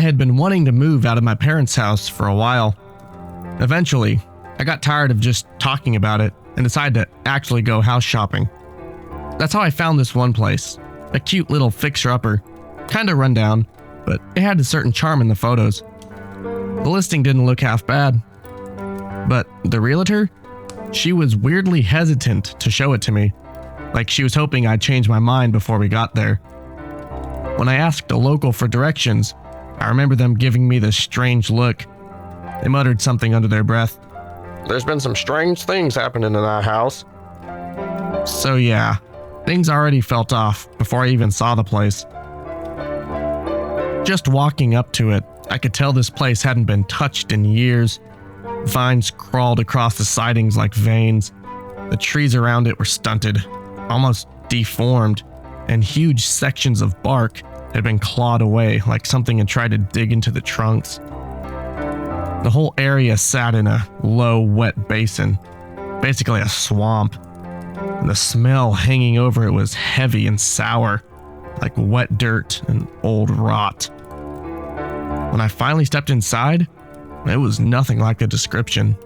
had been wanting to move out of my parents' house for a while. Eventually, I got tired of just talking about it and decided to actually go house shopping. That's how I found this one place, a cute little fixer-upper, kinda run down, but it had a certain charm in the photos. The listing didn't look half bad, but the realtor, she was weirdly hesitant to show it to me, like she was hoping I'd change my mind before we got there. When I asked a local for directions, I remember them giving me this strange look. They muttered something under their breath. "There's been some strange things happening in that house." So yeah, things already felt off before I even saw the place. Just walking up to it, I could tell this place hadn't been touched in years. Vines crawled across the sidings like veins. The trees around it were stunted, almost deformed, and huge sections of bark had been clawed away like something had tried to dig into the trunks. The whole area sat in a low, wet basin, basically a swamp. The smell hanging over it was heavy and sour, like wet dirt and old rot. When I finally stepped inside, it was nothing like the description.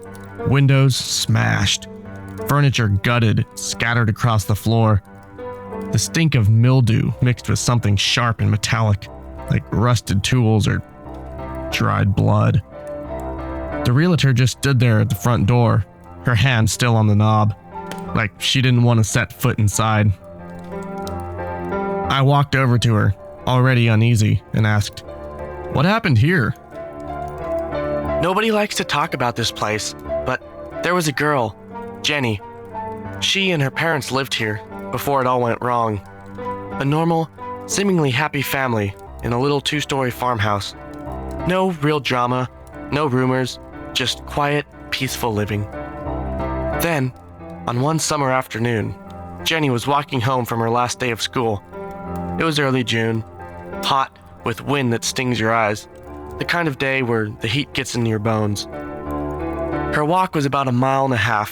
Windows smashed, furniture gutted, scattered across the floor. The stink of mildew mixed with something sharp and metallic, like rusted tools or dried blood. The realtor just stood there at the front door, her hand still on the knob, like she didn't want to set foot inside. I walked over to her, already uneasy, and asked, "What happened here?" Nobody likes to talk about this place, but there was a girl, Jenny. She and her parents lived here before it all went wrong. A normal, seemingly happy family in a little 2-story farmhouse. No real drama, no rumors, just quiet, peaceful living. Then, on one summer afternoon, Jenny was walking home from her last day of school. It was early June, hot with wind that stings your eyes, the kind of day where the heat gets into your bones. Her walk was about 1.5 miles,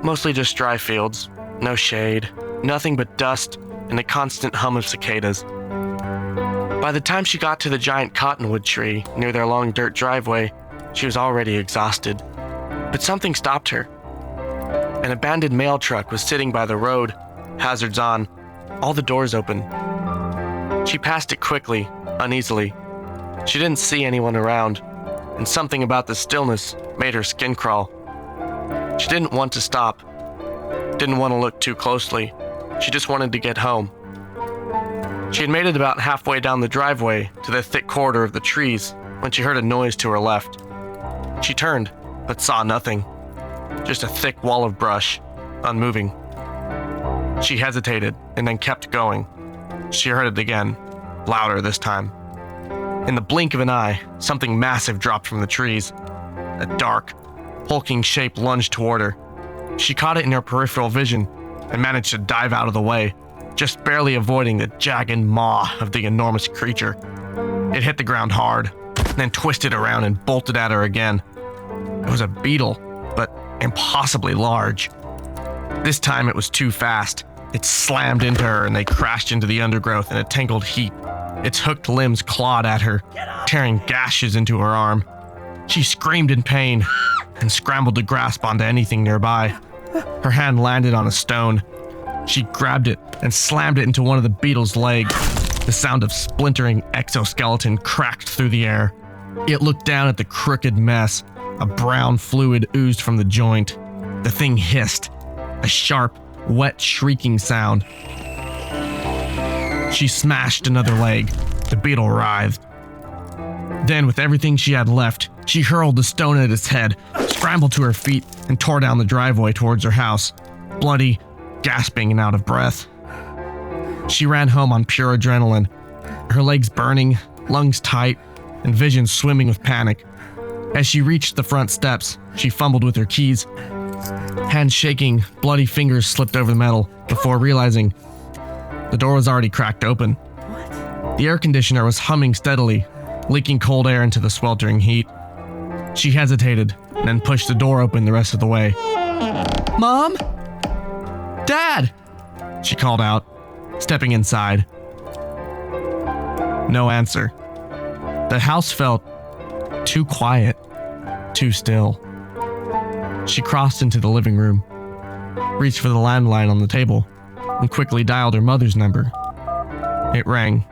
mostly just dry fields, no shade, nothing but dust and a constant hum of cicadas. By the time she got to the giant cottonwood tree near their long dirt driveway, she was already exhausted. But something stopped her. An abandoned mail truck was sitting by the road, hazards on, all the doors open. She passed it quickly, uneasily. She didn't see anyone around, and something about the stillness made her skin crawl. She didn't want to stop, didn't want to look too closely. She just wanted to get home. She had made it about halfway down the driveway to the thick corridor of the trees when she heard a noise to her left. She turned, but saw nothing. Just a thick wall of brush, unmoving. She hesitated and then kept going. She heard it again, louder this time. In the blink of an eye, something massive dropped from the trees. A dark, hulking shape lunged toward her. She caught it in her peripheral vision and managed to dive out of the way, just barely avoiding the jagged maw of the enormous creature. It hit the ground hard, then twisted around and bolted at her again. It was a beetle, but impossibly large. This time it was too fast. It slammed into her and they crashed into the undergrowth in a tangled heap. Its hooked limbs clawed at her, tearing gashes into her arm. She screamed in pain and scrambled to grasp onto anything nearby. Her hand landed on a stone. She grabbed it and slammed it into one of the beetle's legs. The sound of splintering exoskeleton cracked through the air. It looked down at the crooked mess. A brown fluid oozed from the joint. The thing hissed, a sharp, wet shrieking sound. She smashed another leg. The beetle writhed. Then, with everything she had left, she hurled the stone at its head, scrambled to her feet, and tore down the driveway towards her house, bloody, gasping, and out of breath. She ran home on pure adrenaline, her legs burning, lungs tight, and vision swimming with panic. As she reached the front steps, she fumbled with her keys. Hands shaking, bloody fingers slipped over the metal before realizing the door was already cracked open. The air conditioner was humming steadily, leaking cold air into the sweltering heat. She hesitated, then pushed the door open the rest of the way. "Mom? Dad!" she called out, stepping inside. No answer. The house felt too quiet, too still. She crossed into the living room, reached for the landline on the table, and quickly dialed her mother's number. It rang.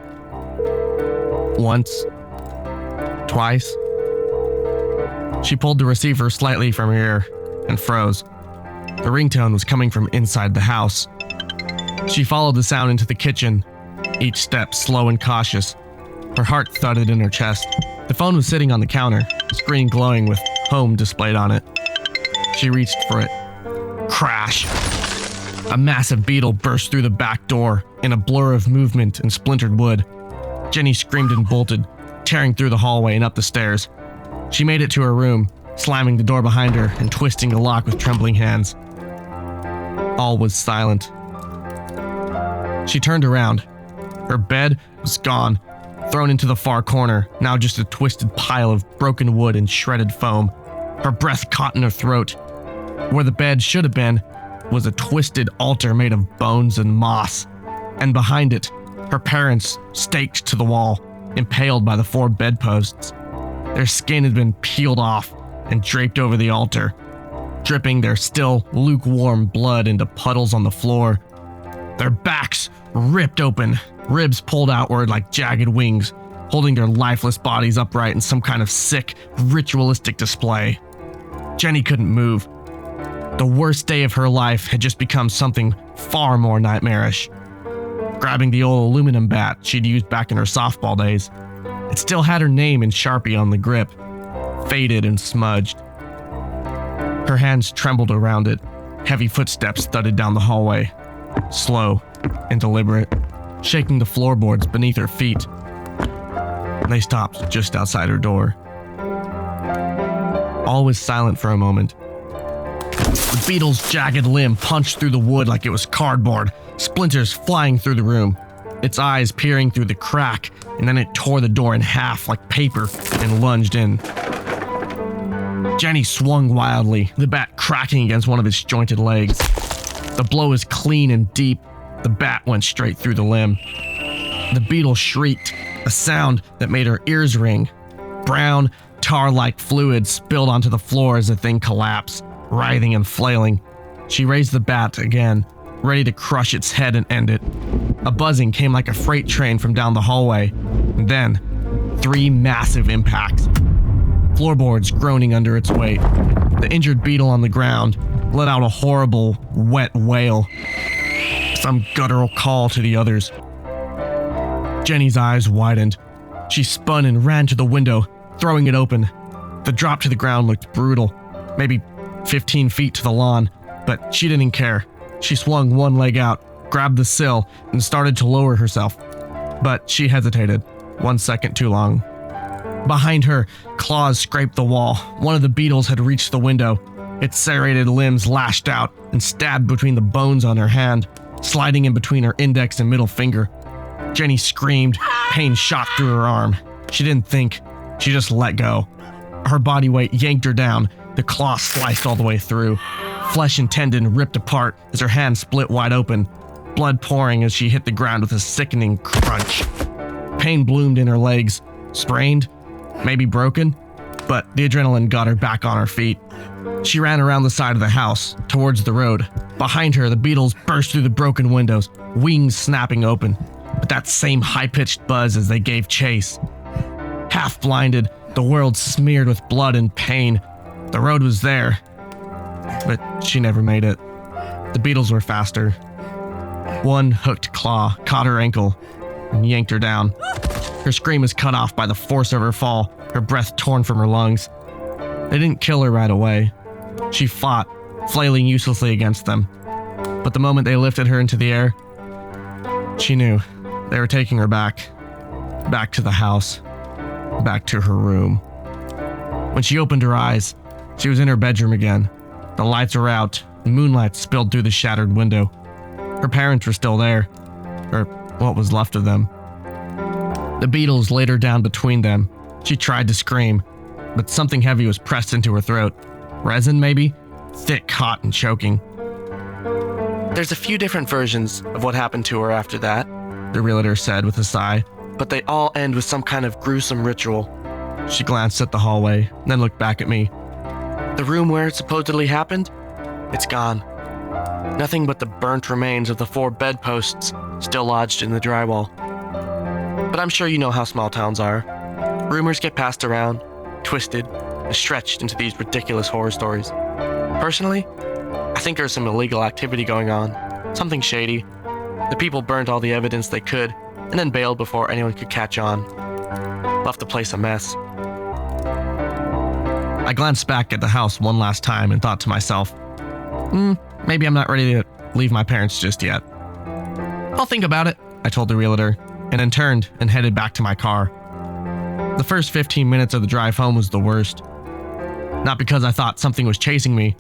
Once. Twice. She pulled the receiver slightly from her ear and froze. The ringtone was coming from inside the house. She followed the sound into the kitchen, each step slow and cautious. Her heart thudded in her chest. The phone was sitting on the counter, screen glowing with home displayed on it. She reached for it. Crash! A massive beetle burst through the back door in a blur of movement and splintered wood. Jenny screamed and bolted, tearing through the hallway and up the stairs. She made it to her room, slamming the door behind her and twisting the lock with trembling hands. All was silent. She turned around. Her bed was gone, thrown into the far corner, now just a twisted pile of broken wood and shredded foam. Her breath caught in her throat. Where the bed should have been was a twisted altar made of bones and moss, and behind it, her parents staked to the wall, impaled by the 4 bedposts. Their skin had been peeled off and draped over the altar, dripping their still lukewarm blood into puddles on the floor. Their backs ripped open, ribs pulled outward like jagged wings, holding their lifeless bodies upright in some kind of sick, ritualistic display. Jenny couldn't move. The worst day of her life had just become something far more nightmarish. Grabbing the old aluminum bat she'd used back in her softball days, it still had her name in Sharpie on the grip, faded and smudged. Her hands trembled around it. Heavy footsteps thudded down the hallway, slow and deliberate, shaking the floorboards beneath her feet. They stopped just outside her door. All was silent for a moment. The beetle's jagged limb punched through the wood like it was cardboard, splinters flying through the room, its eyes peering through the crack, and then it tore the door in half like paper and lunged in. Jenny swung wildly, the bat cracking against one of its jointed legs. The blow was clean and deep. The bat went straight through the limb. The beetle shrieked, a sound that made her ears ring. Brown, tar-like fluid spilled onto the floor as the thing collapsed, writhing and flailing. She raised the bat again, ready to crush its head and end it. A buzzing came like a freight train from down the hallway. And then, 3 massive impacts. Floorboards groaning under its weight. The injured beetle on the ground let out a horrible, wet wail. Some guttural call to the others. Jenny's eyes widened. She spun and ran to the window, throwing it open. The drop to the ground looked brutal, maybe 15 feet to the lawn, but she didn't care. She swung one leg out, grabbed the sill, and started to lower herself. But she hesitated, 1 second too long. Behind her, claws scraped the wall. One of the beetles had reached the window. Its serrated limbs lashed out and stabbed between the bones on her hand, sliding in between her index and middle finger. Jenny screamed, pain shot through her arm. She didn't think, she just let go. Her body weight yanked her down, the claw sliced all the way through. Flesh and tendon ripped apart as her hand split wide open, blood pouring as she hit the ground with a sickening crunch. Pain bloomed in her legs, sprained, maybe broken, but the adrenaline got her back on her feet. She ran around the side of the house, towards the road. Behind her, the beetles burst through the broken windows, wings snapping open, with that same high-pitched buzz as they gave chase. Half blinded, the world smeared with blood and pain. The road was there, but she never made it. The beetles were faster. One hooked claw caught her ankle and yanked her down. Her scream was cut off by the force of her fall, her breath torn from her lungs. They didn't kill her right away. She fought, flailing uselessly against them. But the moment they lifted her into the air, she knew they were taking her back to the house, back to her room. When she opened her eyes, she was in her bedroom again. The lights were out, and moonlight spilled through the shattered window. Her parents were still there, or what was left of them. The beetles laid her down between them. She tried to scream, but something heavy was pressed into her throat. Resin, maybe? Thick, hot, and choking. There's a few different versions of what happened to her after that, The realtor said with a sigh. but they all end with some kind of gruesome ritual. She glanced at the hallway, then looked back at me. The room where it supposedly happened? It's gone. Nothing but the burnt remains of the 4 bedposts still lodged in the drywall. But I'm sure you know how small towns are. Rumors get passed around, twisted, and stretched into these ridiculous horror stories. Personally, I think there's some illegal activity going on, something shady. The people burnt all the evidence they could, and then bailed before anyone could catch on. Left the place a mess. I glanced back at the house one last time and thought to myself, maybe I'm not ready to leave my parents just yet. I'll think about it, I told the realtor, and then turned and headed back to my car. The first 15 minutes of the drive home was the worst. Not because I thought something was chasing me,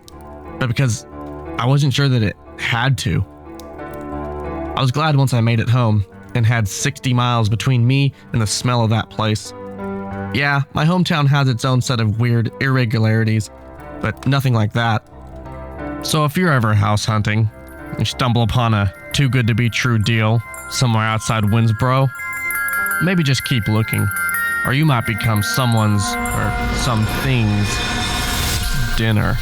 but because I wasn't sure that it had to. I was glad once I made it home and had 60 miles between me and the smell of that place. Yeah, my hometown has its own set of weird irregularities, but nothing like that. So if you're ever house hunting, you stumble upon a too good to be true deal somewhere outside Winnsboro, maybe just keep looking, or you might become someone's or something's dinner.